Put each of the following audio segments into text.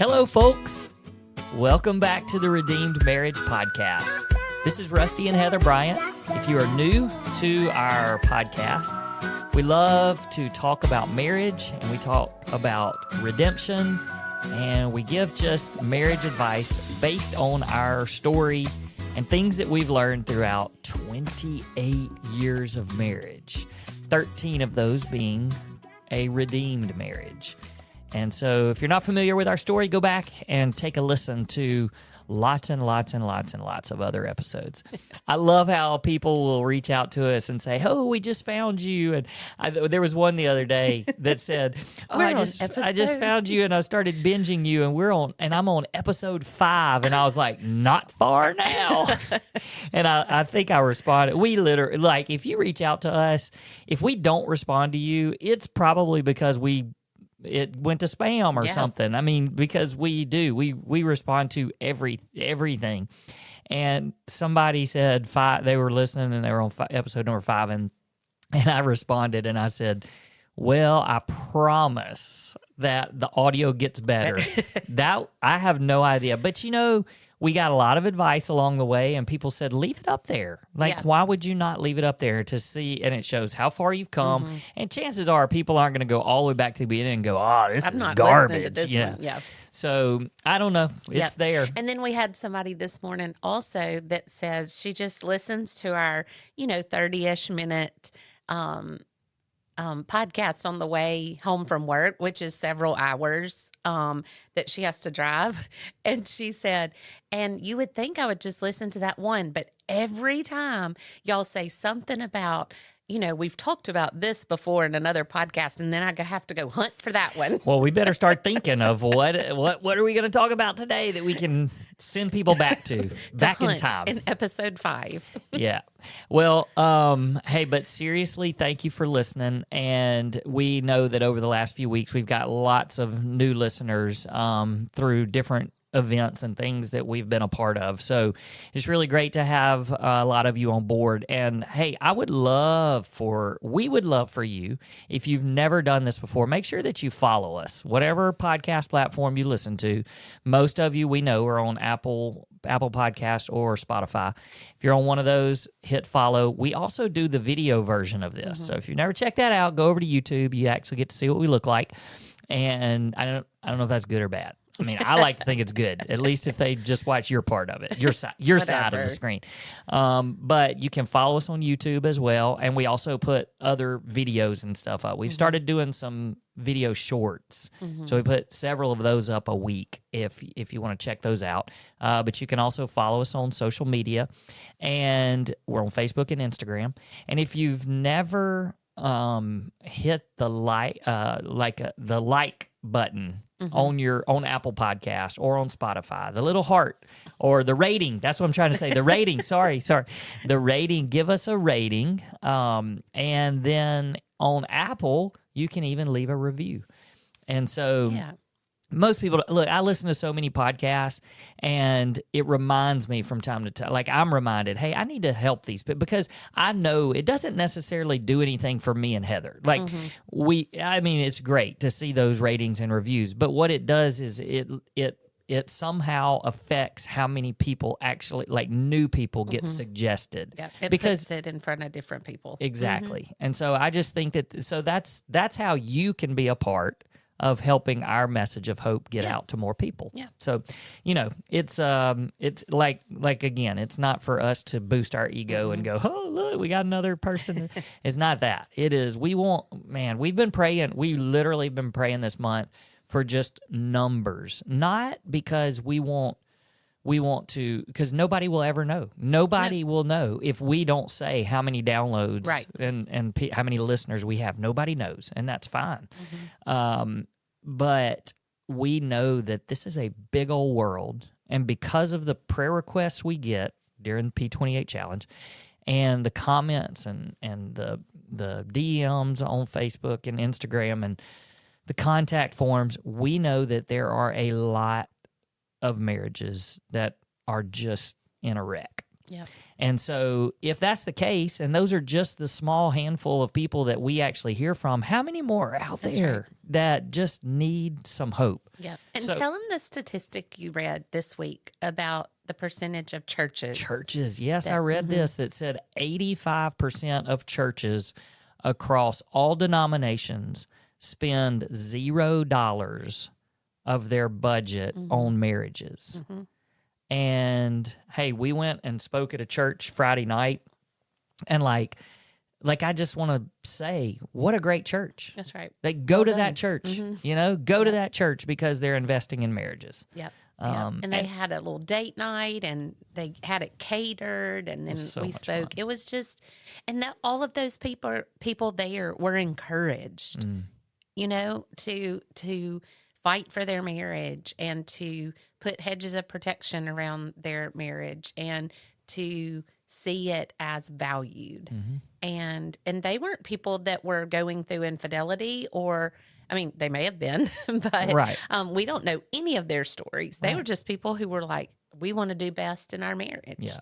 Hello, folks. Welcome back to the Redeemed Marriage Podcast. This is Rusty and Heather Bryant. If you are new to our podcast, we love to talk about marriage, and we talk about redemption, and we give just marriage advice based on our story and things that we've learned throughout 28 years of marriage, 13 of those being a redeemed marriage. And so if you're not familiar with our story, go back and take a listen to lots and lots and lots and lots of other episodes. I love how people will reach out to us and say, "Oh, we just found you." And there was one the other day that said, "Oh, I just found you and I started binging you and I'm on episode 5." And I was like, "Not far now." And I think I responded. We literally, like, if you reach out to us, if we don't respond to you, it's probably because it went to spam or something. I mean, because we respond to everything. And somebody said they were listening and they were on episode number 5, and I responded and I said, "Well, I promise that the audio gets better." That I have no idea, but we got a lot of advice along the way, and people said, leave it up there. Why would you not leave it up there to see? And it shows how far you've come. Mm-hmm. And chances are people aren't going to go all the way back to the beginning and go, "Oh, this is garbage." To this one. Yeah. So I don't know. It's there. And then we had somebody this morning also that says she just listens to our, 30-ish minute podcast on the way home from work, which is several hours that she has to drive. And she said, "And you would think I would just listen to that one, but every time y'all say something about, we've talked about this before in another podcast, and then I have to go hunt for that one." Well, we better start thinking of what are we going to talk about today that we can send people back to back in time. In episode 5. Yeah. Well, hey, but seriously, thank you for listening. And we know that over the last few weeks, we've got lots of new listeners through different events and things that we've been a part of. So it's really great to have a lot of you on board. And hey, we would love for you, if you've never done this before, make sure that you follow us, whatever podcast platform you listen to. Most of you we know are on Apple Podcast or Spotify. If you're on one of those, hit follow. We also do the video version of this. Mm-hmm. So if you've never checked that out, go over to YouTube. You actually get to see what we look like. And I don't know if that's good or bad. I mean, I like to think it's good, at least if they just watch your part of it, your side of the screen. But you can follow us on YouTube as well, and we also put other videos and stuff up. We've started doing some video shorts, so we put several of those up a week if you want to check those out. But you can also follow us on social media, and we're on Facebook and Instagram. And if you've never hit the like button on Apple Podcast or on Spotify, the little heart or the rating. That's what I'm trying to say. The rating. Sorry. The rating. Give us a rating. And then on Apple, you can even leave a review. And so most people, look, I listen to so many podcasts, and it reminds me from time to time, like I'm reminded, hey, I need to help these people, because I know it doesn't necessarily do anything for me and Heather. Like it's great to see those ratings and reviews, but what it does is it somehow affects how many people actually, like new people, get suggested. Yeah, it puts it in front of different people. Exactly. And so I just think that's how you can be a part of helping our message of hope get out to more people. Yeah. So, it's like again, it's not for us to boost our ego and go, "Oh, look, we got another person." It's not that. It is, we've been praying. We literally been praying this month for just numbers, not because we want to, because nobody will ever know. Nobody will know if we don't say how many downloads and how many listeners we have. Nobody knows, and that's fine. But we know that this is a big old world, and because of the prayer requests we get during the P28 challenge, and the comments and the DMs on Facebook and Instagram and the contact forms, we know that there are a lot of marriages that are just in a wreck. Yep. And so if that's the case, and those are just the small handful of people that we actually hear from, how many more are out there that just need some hope? Yeah. And So- tell them the statistic you read this week about the percentage of churches. Churches, yes, I read this that said 85% of churches across all denominations spend $0 of their budget on marriages. And hey, we went and spoke at a church Friday night, and like I just want to say, what a great church. That's right. Like, go Well to done. that church, go to that church because they're investing in marriages. Yep. And they had a little date night, and they had it catered, and then so we much spoke. fun. It was just, and that all of those people there were encouraged, to fight for their marriage and to put hedges of protection around their marriage and to see it as valued. And they weren't people that were going through infidelity, or I mean, they may have been, but Right. we don't know any of their stories. They were just people who were like, we want to do best in our marriage. Yeah.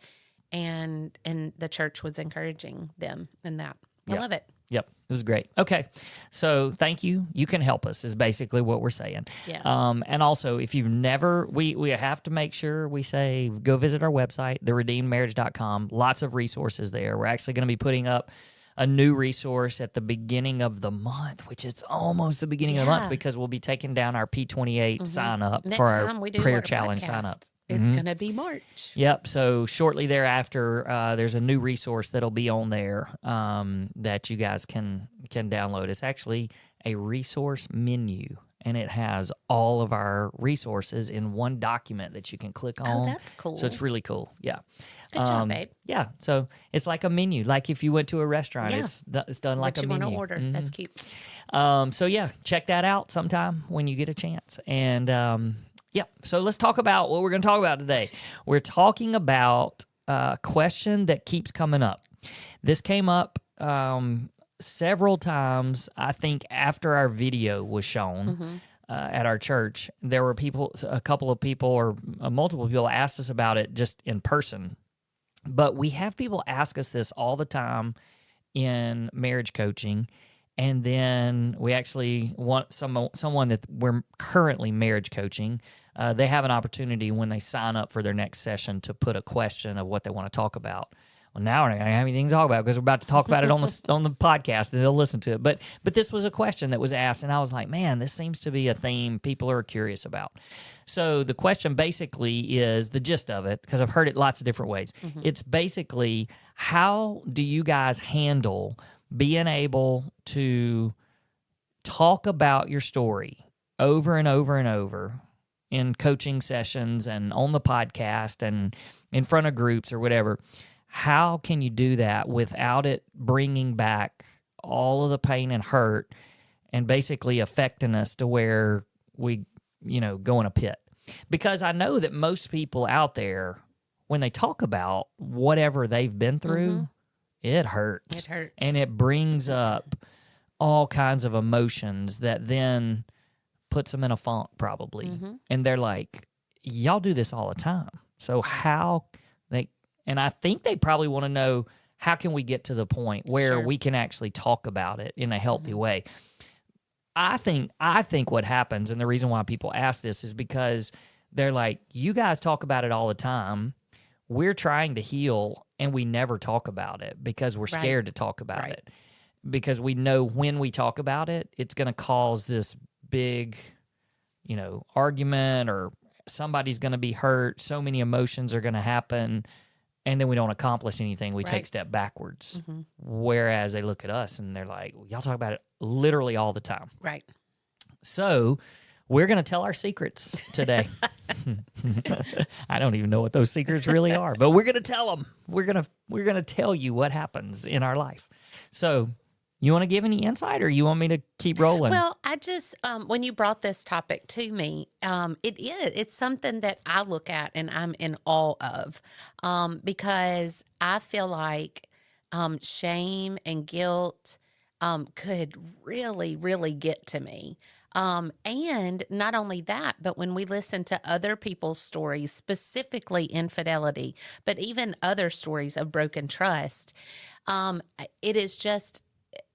And the church was encouraging them in that. I Yeah. love it. Yep, it was great. Okay, so thank you. You can help us is basically what we're saying. Yeah. And also, if you've never, we have to make sure we say, go visit our website, theredeemedmarriage.com. Lots of resources there. We're actually going to be putting up a new resource at the beginning of the month, which is almost the beginning of the month, Yeah. because we'll be taking down our P28 sign up Next for our time we do prayer our challenge podcast, sign up. it's going to be March. Yep. So shortly thereafter, there's a new resource that'll be on there that you guys can download. It's actually a resource menu, and it has all of our resources in one document that you can click on. Oh, that's cool. So it's really cool. Yeah. Good job, babe. Yeah. So it's like a menu. Like if you went to a restaurant, Yeah. it's done like What a you want menu. to order. That's cute. So yeah, check that out sometime when you get a chance. And yeah, so let's talk about what we're going to talk about today. We're talking about a question that keeps coming up. This came up several times, I think, after our video was shown at our church. There were a couple of people or multiple people asked us about it just in person. But we have people ask us this all the time in marriage coaching. And then we actually want someone that we're currently marriage coaching. They have an opportunity when they sign up for their next session to put a question of what they want to talk about. Well, now we're not going to have anything to talk about because we're about to talk about it on the podcast, and they'll listen to it. But this was a question that was asked, and I was like, man, this seems to be a theme people are curious about. So the question basically is the gist of it, because I've heard it lots of different ways. It's basically, how do you guys handle being able to talk about your story over and over and over in coaching sessions and on the podcast and in front of groups or whatever? How can you do that without it bringing back all of the pain and hurt and basically affecting us to where we, go in a pit? Because I know that most people out there, when they talk about whatever they've been through, it hurts. It hurts. And it brings up all kinds of emotions that then puts them in a funk probably. And they're like, y'all do this all the time. So how and I think they probably want to know, how can we get to the point where we can actually talk about it in a healthy way? I think what happens, and the reason why people ask this, is because they're like, you guys talk about it all the time. We're trying to heal, and we never talk about it because we're scared to talk about it. Because we know when we talk about it, it's going to cause this big, argument, or somebody's going to be hurt. So many emotions are going to happen. And then we don't accomplish anything. We take a step backwards. Whereas they look at us and they're like, well, y'all talk about it literally all the time. Right. So we're going to tell our secrets today. I don't even know what those secrets really are, but we're going to tell them. We're going to tell you what happens in our life. So you want to give any insight, or you want me to keep rolling? Well, I just, when you brought this topic to me, it's something that I look at and I'm in awe of, because I feel like shame and guilt could really, really get to me. And not only that, but when we listen to other people's stories, specifically infidelity, but even other stories of broken trust, it is just,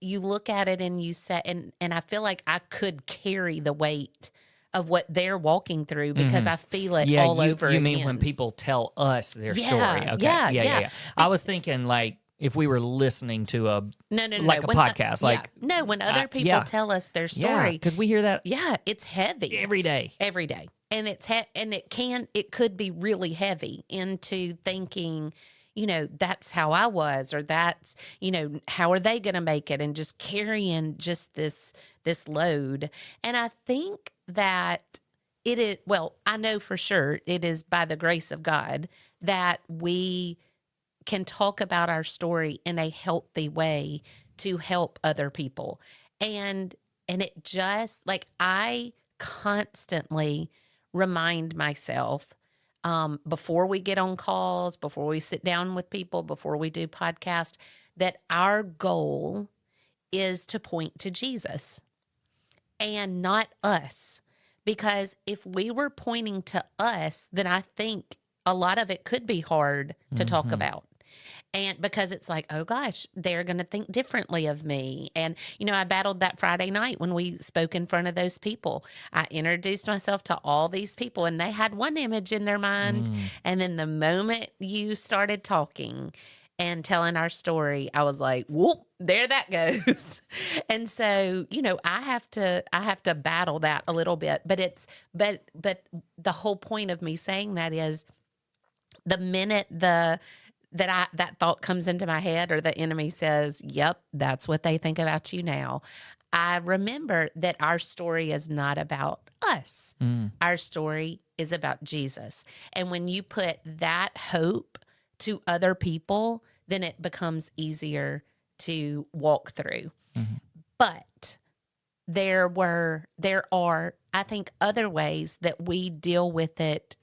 you look at it and you say, and I feel like I could carry the weight of what they're walking through because I feel it all over you again. mean when people tell us their story? Okay. Yeah. I was thinking like if we were listening to a No. like a podcast, like when other people tell us their story, because we hear that it's heavy every day, and it could be really heavy into thinking, that's how I was, or that's, how are they going to make it, and just carrying just this load. And I think that it is, well, I know for sure it is by the grace of God that we can talk about our story in a healthy way to help other people. And it just, like, I constantly remind myself, before we get on calls, before we sit down with people, before we do podcasts, that our goal is to point to Jesus and not us. Because if we were pointing to us, then I think a lot of it could be hard to talk about. And because it's like, oh gosh, they're going to think differently of me. And, I battled that Friday night when we spoke in front of those people. I introduced myself to all these people and they had one image in their mind. And then the moment you started talking and telling our story, I was like, whoop, there that goes. And so, I have to battle that a little bit, but the whole point of me saying that is the minute that thought comes into my head, or the enemy says, yep, that's what they think about you now, I remember that our story is not about us. Our story is about Jesus. And when you put that hope to other people, then it becomes easier to walk through. But there are, I think, other ways that we deal with it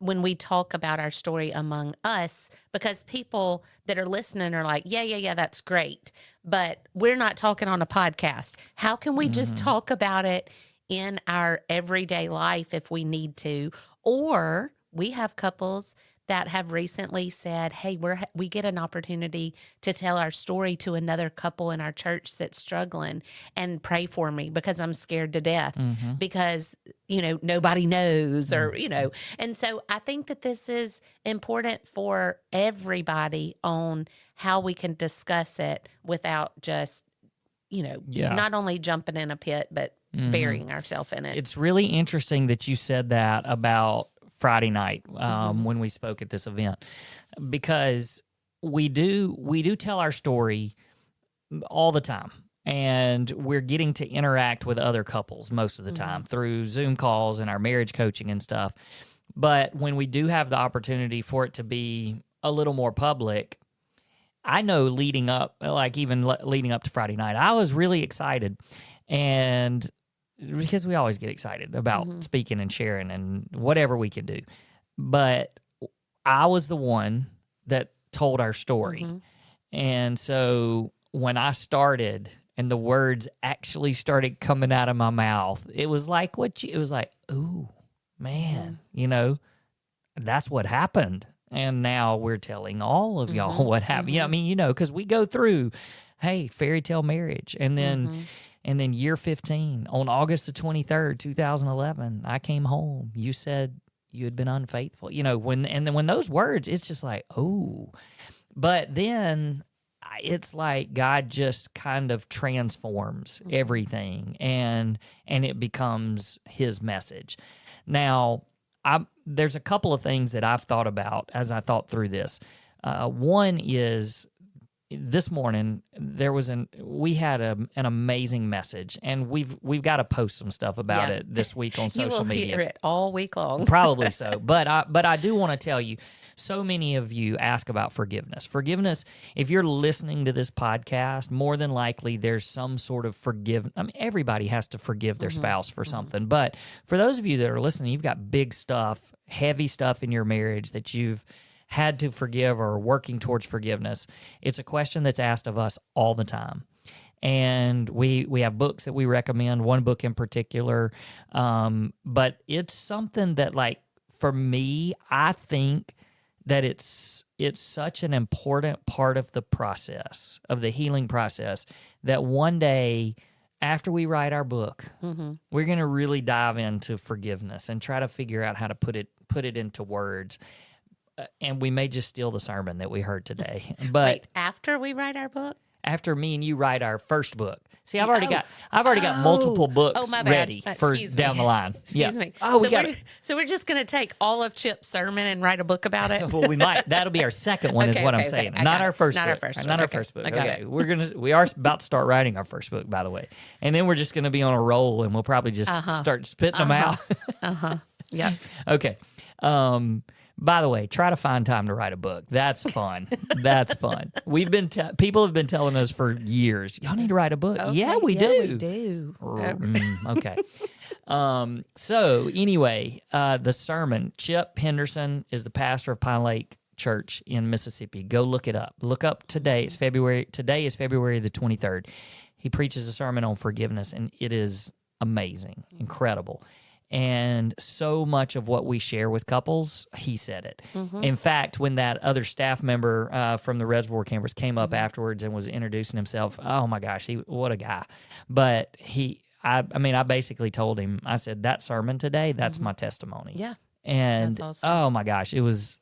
when we talk about our story among us, because people that are listening are like, yeah, that's great, but we're not talking on a podcast. How can we just talk about it in our everyday life if we need to? Or we have couples that have recently said, hey, we get an opportunity to tell our story to another couple in our church that's struggling, and pray for me because I'm scared to death because, nobody knows, or, and so I think that this is important for everybody on how we can discuss it without just, not only jumping in a pit, but burying ourselves in it. It's really interesting that you said that about Friday night when we spoke at this event, because we do tell our story all the time, and we're getting to interact with other couples most of the time through Zoom calls and our marriage coaching and stuff. But when we do have the opportunity for it to be a little more public, I know leading up to Friday night, I was really excited, and because we always get excited about speaking and sharing and whatever we can do. But I was the one that told our story. And so when I started and the words actually started coming out of my mouth, it was like ooh, man, that's what happened. And now we're telling all of y'all what happened. Because we go through, hey, fairy tale marriage. And then year 15, on August the 23rd, 2011, I came home. You said you had been unfaithful. When those words, it's just like, oh. But then it's like God just kind of transforms everything, and it becomes his message. Now, there's a couple of things that I've thought about as I thought through this. One is, this morning we had an amazing message, and we've got to post some stuff about it this week on social media. You will hear it all week long. Probably so. But I do want to tell you, so many of you ask about forgiveness. Forgiveness, if you're listening to this podcast, more than likely there's some sort of forgiveness. I mean, everybody has to forgive their spouse for something. But for those of you that are listening, you've got big stuff, heavy stuff in your marriage that you've had to forgive or are working towards forgiveness. It's a question that's asked of us all the time. And we have books that we recommend, one book in particular. But it's something that, like, for me, I think that it's such an important part of the process, of the healing process, that one day after we write our book, we're going to really dive into forgiveness and try to figure out how to put it into words. And we may just steal the sermon that we heard today. But Wait, after we write our book? After me and you write our first book. See, I've already got multiple books my bad. ready for down the line. Excuse me. Oh, so we're just going to take all of Chip's sermon and write a book about it. Well, we might. That'll be our second one, is what I'm saying. Not our first book. Not our first book. Okay. We are about to start writing our first book, by the way, and then we're just going to be on a roll, and we'll probably just start spitting them out. Yeah. Okay. By the way, try to find time to write a book. That's fun. That's fun. We've been people have been telling us for years, y'all need to write a book. Okay, yeah, we do. We do. Okay. So anyway, the sermon. Chip Henderson is the pastor of Pine Lake Church in Mississippi. Go look it up. Look up today. It's February. Today is February the 23rd. He preaches a sermon on forgiveness, and it is amazing, incredible. And so much of what we share with couples, he said it. In fact, when that other staff member from the Reservoir Campers came up afterwards and was introducing himself, oh my gosh, what a guy. But I basically told him, I said, that sermon today, that's my testimony. Yeah. And that's awesome. Oh my gosh, it was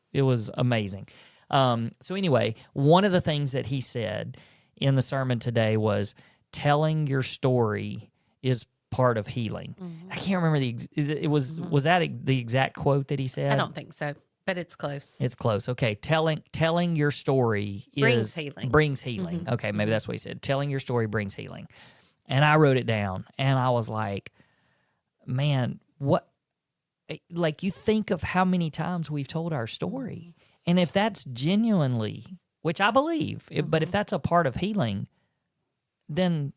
amazing. So anyway, one of the things that he said in the sermon today was, telling your story is part of healing. I can't remember was that the exact quote that he said? I don't think so, but it's close. It's close. Okay, telling your story brings healing. Okay, maybe that's what he said. Telling your story brings healing. And I wrote it down, and I was like, man, what? Like, you think of how many times we've told our story, and if that's genuinely, which I believe, but if that's a part of healing, then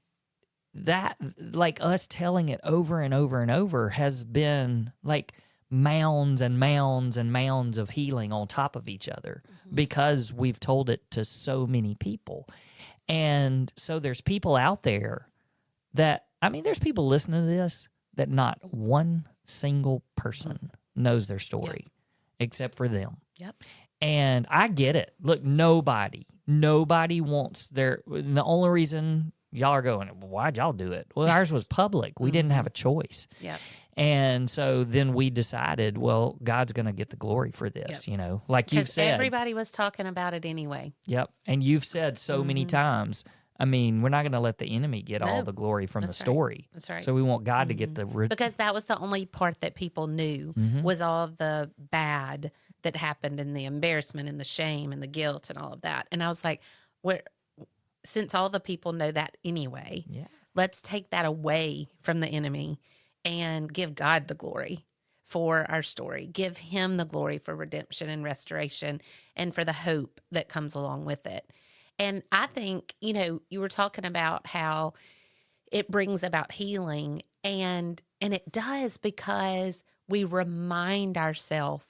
that, like, us telling it over and over and over has been like mounds and mounds and mounds of healing on top of each other because we've told it to so many people. And so there's people out there there's people listening to this that not one single person knows their story except for them. Yep. And I get it. Look, nobody wants the only reason y'all are going, why'd y'all do it? Well, ours was public. We didn't have a choice. Yeah. And so then we decided, well, God's going to get the glory for this, like you've said. Everybody was talking about it anyway. Yep. And you've said so many times, we're not going to let the enemy get all the glory from the story. That's right. So we want God to get the... Because that was the only part that people knew was all the bad that happened, and the embarrassment and the shame and the guilt and all of that. And I was like, since all the people know that anyway, let's take that away from the enemy and give God the glory for our story. Give him the glory for redemption and restoration and for the hope that comes along with it. And I think, you were talking about how it brings about healing, and it does, because we remind ourselves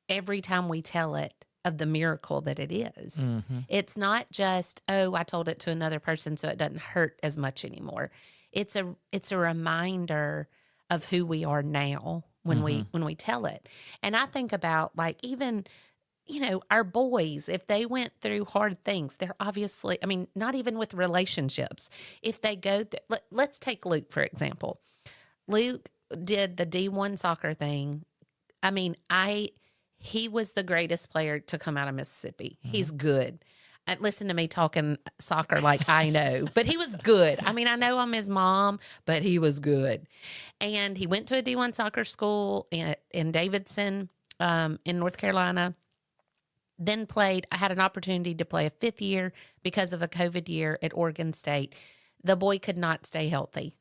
every time we tell it of the miracle that it is. It's not just, I told it to another person so it doesn't hurt as much anymore. It's a reminder of who we are now when we tell it. And I think about, like, even, our boys, if they went through hard things, they're obviously, not even with relationships. If they go, let's take Luke, for example. Luke did the D1 soccer thing. He was the greatest player to come out of Mississippi. He's good. And listen to me talking soccer like I know, but he was good. I know I'm his mom, but he was good. And he went to a D1 soccer school in Davidson, in North Carolina. Then I had an opportunity to play a 5th year because of a COVID year at Oregon State. The boy could not stay healthy.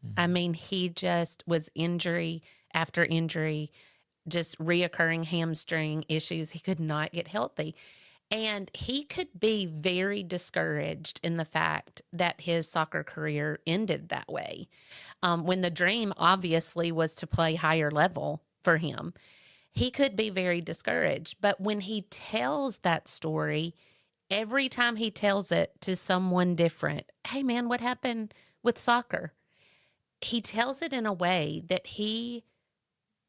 He just was injury after injury, just reoccurring hamstring issues. He could not get healthy. And he could be very discouraged in the fact that his soccer career ended that way, when the dream obviously was to play higher level for him. He could be very discouraged. But when he tells that story every time he tells it to someone different, hey man, what happened with soccer? He tells it in a way that he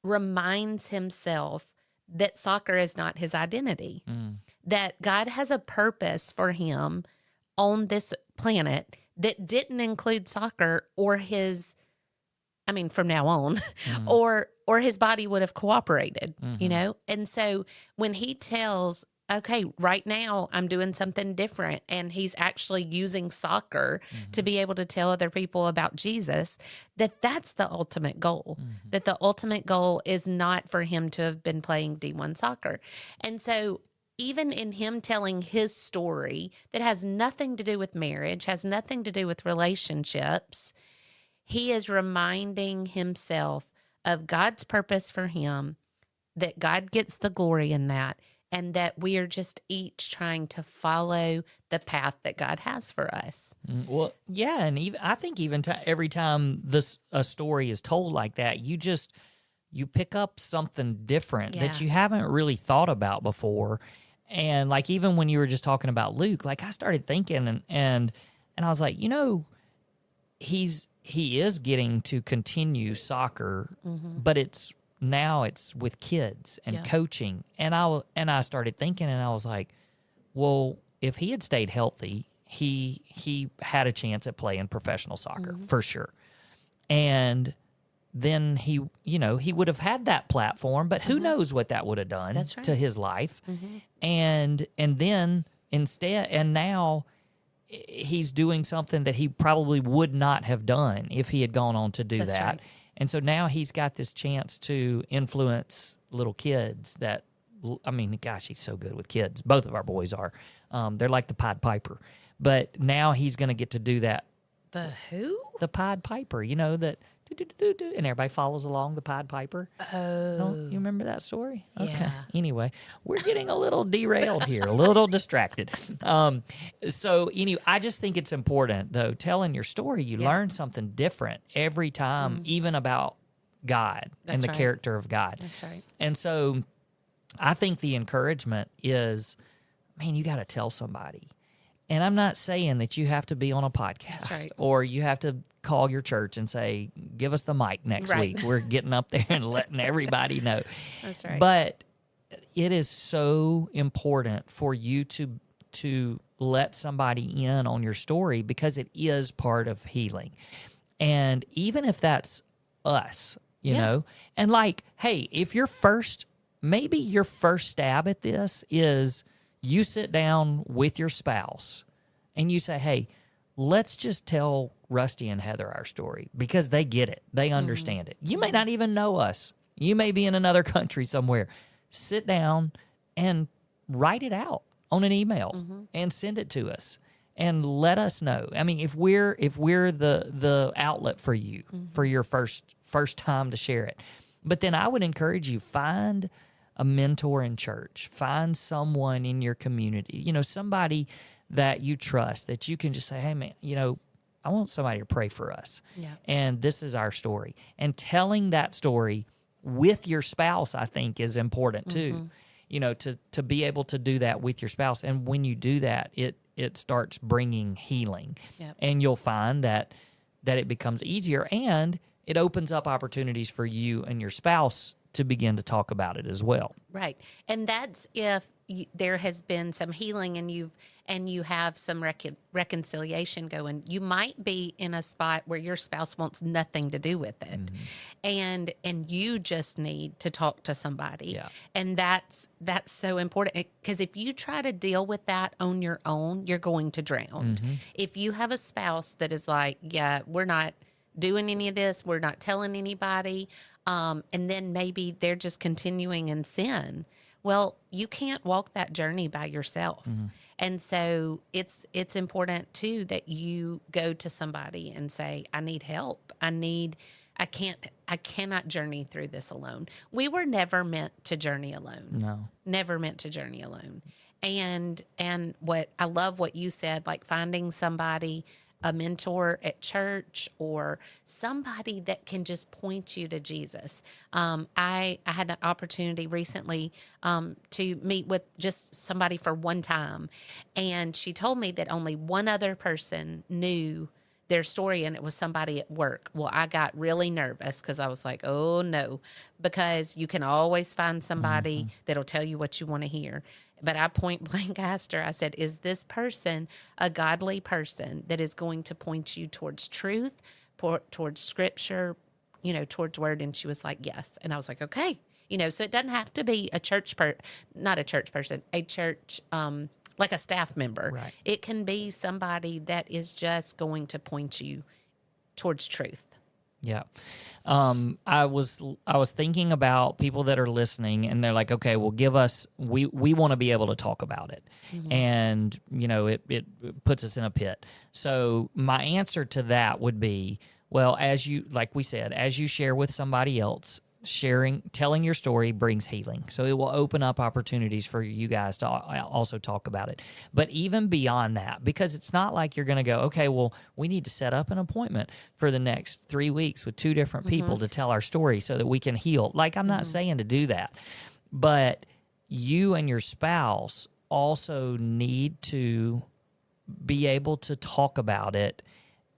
reminds himself that soccer is not his identity, that God has a purpose for him on this planet that didn't include soccer or his, I mean, from now on, or his body would have cooperated, you know? And so when he tells, okay, right now I'm doing something different, and he's actually using soccer to be able to tell other people about Jesus, that's the ultimate goal. That the ultimate goal is not for him to have been playing D1 soccer. And so even in him telling his story that has nothing to do with marriage, has nothing to do with relationships, he is reminding himself of God's purpose for him, that God gets the glory in that, and that we are just each trying to follow the path that God has for us. Well, yeah, and even I think even every time a story is told like that, you pick up something different that you haven't really thought about before. And like even when you were just talking about Luke, like I started thinking and I was like, he is getting to continue soccer, but it's with kids and coaching. And I started thinking, and I was like, well, if he had stayed healthy, he had a chance at playing professional soccer for sure. And then he would have had that platform, but who knows what that would have done to his life. And then instead, and now he's doing something that he probably would not have done if he had gone on to do that. Right. And so now he's got this chance to influence little kids that, I mean, gosh, he's so good with kids. Both of our boys are. They're like the Pied Piper. But now he's going to get to do that. The who? The Pied Piper, that, and everybody follows along the Pied Piper. Oh. You remember that story? Okay. Yeah. Anyway, we're getting a little derailed here, a little distracted. So anyway, I just think it's important, though, telling your story, you learn something different every time, even about God and the character of God. That's right. And so I think the encouragement is, man, you got to tell somebody. And I'm not saying that you have to be on a podcast or you have to call your church and say, give us the mic next week. We're getting up there and letting everybody know. That's right. But it is so important for you to let somebody in on your story, because it is part of healing. And even if that's us, you know, and like, hey, if maybe your first stab at this is you sit down with your spouse and you say, hey, let's just tell Rusty and Heather our story, because they get it. They understand it. You may not even know us. You may be in another country somewhere. Sit down and write it out on an email and send it to us and let us know. I mean, if we're the outlet for you for your first time to share it. But then I would encourage you, find a mentor in church, find someone in your community, somebody that you trust, that you can just say, hey man, I want somebody to pray for us. Yeah. And this is our story. And telling that story with your spouse, I think, is important too. To be able to do that with your spouse. And when you do that, it starts bringing healing. Yep. And you'll find that it becomes easier, and it opens up opportunities for you and your spouse to begin to talk about it as well. Right. And that's if there has been some healing and you have some reconciliation going. You might be in a spot where your spouse wants nothing to do with it. And you just need to talk to somebody. Yeah. And that's so important, because if you try to deal with that on your own, you're going to drown. If you have a spouse that is like, yeah, we're not doing any of this, we're not telling anybody, and then maybe they're just continuing in sin. Well, you can't walk that journey by yourself. And so it's important too that you go to somebody and say, I need help. I cannot journey through this alone. We were never meant to journey alone. No. Never meant to journey alone. And what I love what you said, like finding somebody a mentor at church or somebody that can just point you to Jesus. I had the opportunity recently to meet with just somebody for one time, and she told me that only one other person knew their story, and it was somebody at work. Well, I got really nervous because I was like, oh no, because you can always find somebody that'll tell you what you want to hear. But I point blank asked her, I said, is this person a godly person that is going to point you towards truth, towards scripture, towards word? And she was like, yes. And I was like, okay. So it doesn't have to be a not a church person, a church, like a staff member. Right. It can be somebody that is just going to point you towards truth. Yeah. I was thinking about people that are listening, and they're like, okay, well, we want to be able to talk about it. And, it puts us in a pit. So my answer to that would be, well, like we said, as you share with somebody else, telling your story brings healing. So it will open up opportunities for you guys to also talk about it. But even beyond that, because it's not like you're going to go, okay, well, we need to set up an appointment for the next 3 weeks with 2 different people to tell our story so that we can heal. Like, I'm not saying to do that, but you and your spouse also need to be able to talk about it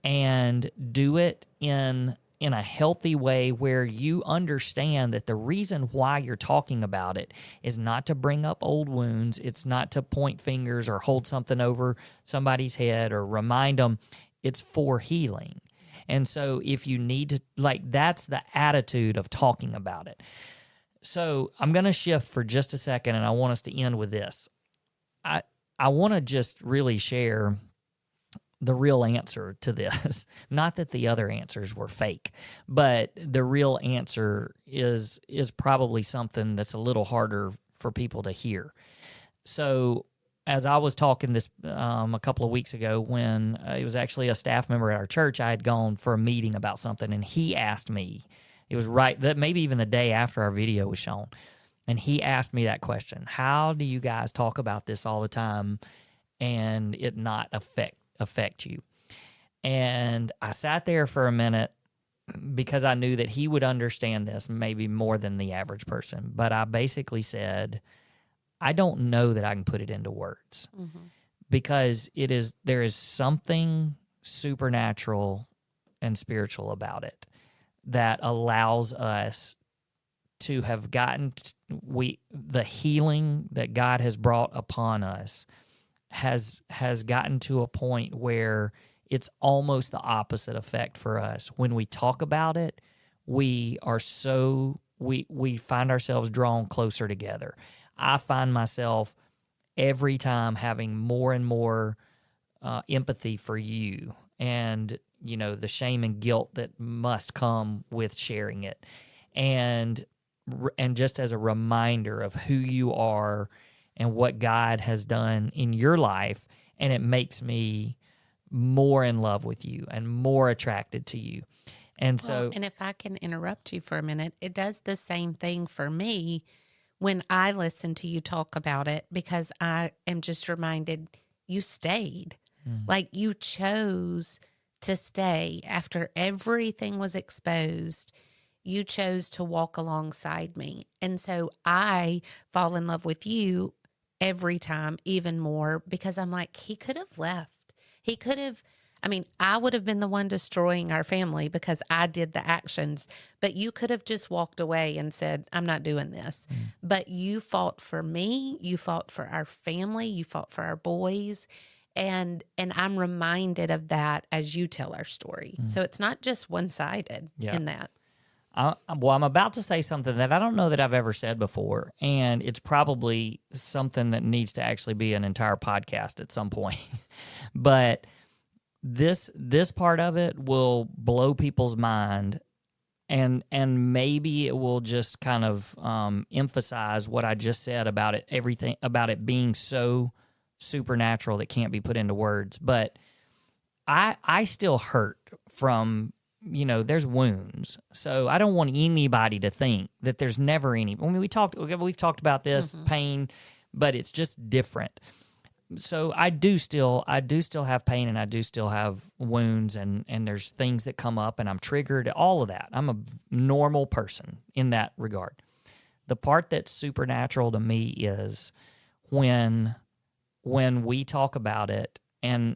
and do it in a healthy way where you understand that the reason why you're talking about it is not to bring up old wounds. It's not to point fingers or hold something over somebody's head or remind them. It's for healing. And so if you need to, that's the attitude of talking about it. So I'm going to shift for just a second, and I want us to end with this. I want to just really share the real answer to this. Not that the other answers were fake, but the real answer is probably something that's a little harder for people to hear. So as I was talking this a couple of weeks ago, when it was actually a staff member at our church, I had gone for a meeting about something, and he asked me, it was maybe even the day after our video was shown, and he asked me that question: how do you guys talk about this all the time and it not affect you? And I sat there for a minute because I knew that he would understand this maybe more than the average person. But I basically said, I don't know that I can put it into words because there is something supernatural and spiritual about it that allows us to have gotten the healing that God has brought upon us has gotten to a point where it's almost the opposite effect for us. When we talk about it, we find ourselves drawn closer together. I find myself every time having more and more empathy for you, and the shame and guilt that must come with sharing it, and just as a reminder of who you are and what God has done in your life, and it makes me more in love with you and more attracted to you. And so, and if I can interrupt you for a minute, it does the same thing for me when I listen to you talk about it, because I am just reminded you stayed. Like, you chose to stay after everything was exposed. You chose to walk alongside me. And so I fall in love with you every time even more, because I'm like, he could have left. He could have, I would have been the one destroying our family because I did the actions, but you could have just walked away and said, I'm not doing this. But you fought for me. You fought for our family. You fought for our boys. And I'm reminded of that as you tell our story. So it's not just one-sided in that. I'm about to say something that I don't know that I've ever said before, and it's probably something that needs to actually be an entire podcast at some point. But this part of it will blow people's mind, and maybe it will just kind of emphasize what I just said about it, everything about it being so supernatural that can't be put into words. But I still hurt from, there's wounds. So I don't want anybody to think that there's never any. We've talked about this pain, but it's just different. so I do still have pain, and I do still have wounds, and there's things that come up, and I'm triggered, all of that. I'm a normal person in that regard. The part that's supernatural to me is when we talk about it and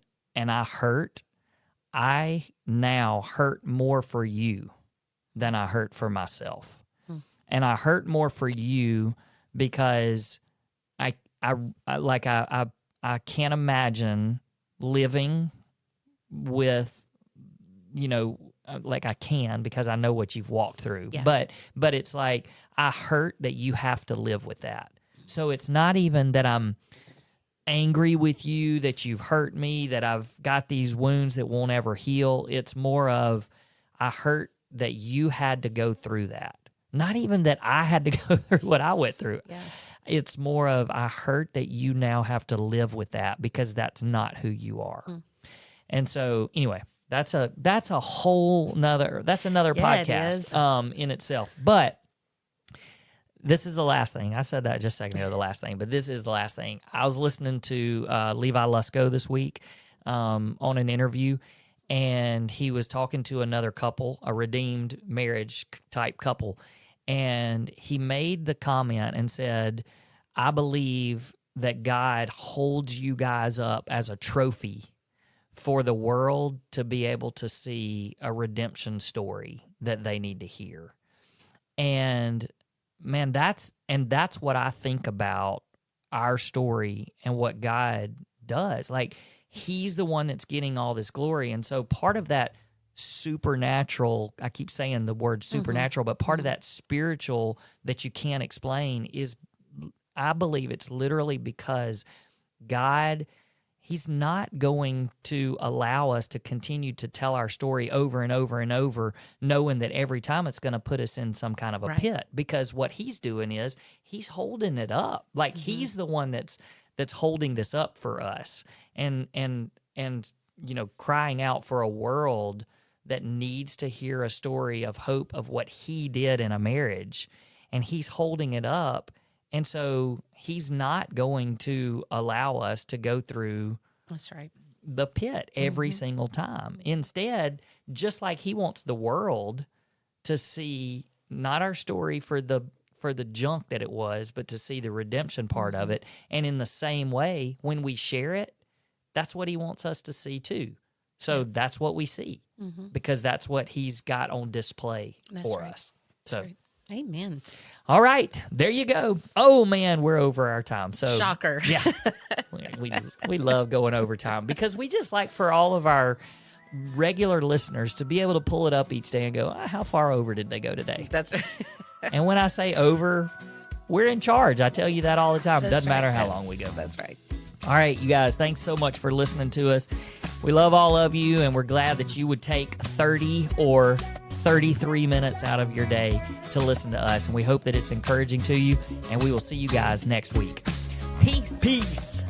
I now hurt more for you than I hurt for myself. And I hurt more for you because I can't imagine living with, like I can, because I know what you've walked through. Yeah. But it's like I hurt that you have to live with that. So it's not even that I'm angry with you, that you've hurt me, that I've got these wounds that won't ever heal. It's more of I hurt that you had to go through that. Not even that I had to go through what I went through. Yeah. It's more of I hurt that you now have to live with that because that's not who you are. And so anyway, that's another podcast in itself. But this is the last thing. I said that just a second ago, the last thing, but this is the last thing. I was listening to Levi Lusko this week on an interview, and he was talking to another couple, a redeemed marriage type couple, and he made the comment and said, I believe that God holds you guys up as a trophy for the world to be able to see a redemption story that they need to hear. And man, that's what I think about our story and what God does. Like, he's the one that's getting all this glory. And so part of that supernatural, I keep saying the word supernatural, but part of that spiritual that you can't explain is, I believe it's literally because God, he's not going to allow us to continue to tell our story over and over and over, knowing that every time it's going to put us in some kind of a pit. Because what he's doing is he's holding it up. Like he's the one that's holding this up for us, and crying out for a world that needs to hear a story of hope of what he did in a marriage, and he's holding it up. And so he's not going to allow us to go through the pit every single time. Instead, just like he wants the world to see not our story for the junk that it was, but to see the redemption part of it. And in the same way, when we share it, that's what he wants us to see too. So that's what we see, because that's what he's got on display for us. So. Amen. All right, there you go. Oh man, we're over our time. So shocker. Yeah, we love going over time because we just like for all of our regular listeners to be able to pull it up each day and go, how far over did they go today? That's right. And when I say over, we're in charge. I tell you that all the time. Doesn't matter how long we go. That's right. All right, you guys, thanks so much for listening to us. We love all of you, and we're glad that you would take 30 or 33 minutes out of your day to listen to us. And we hope that it's encouraging to you, and we will see you guys next week. Peace. Peace.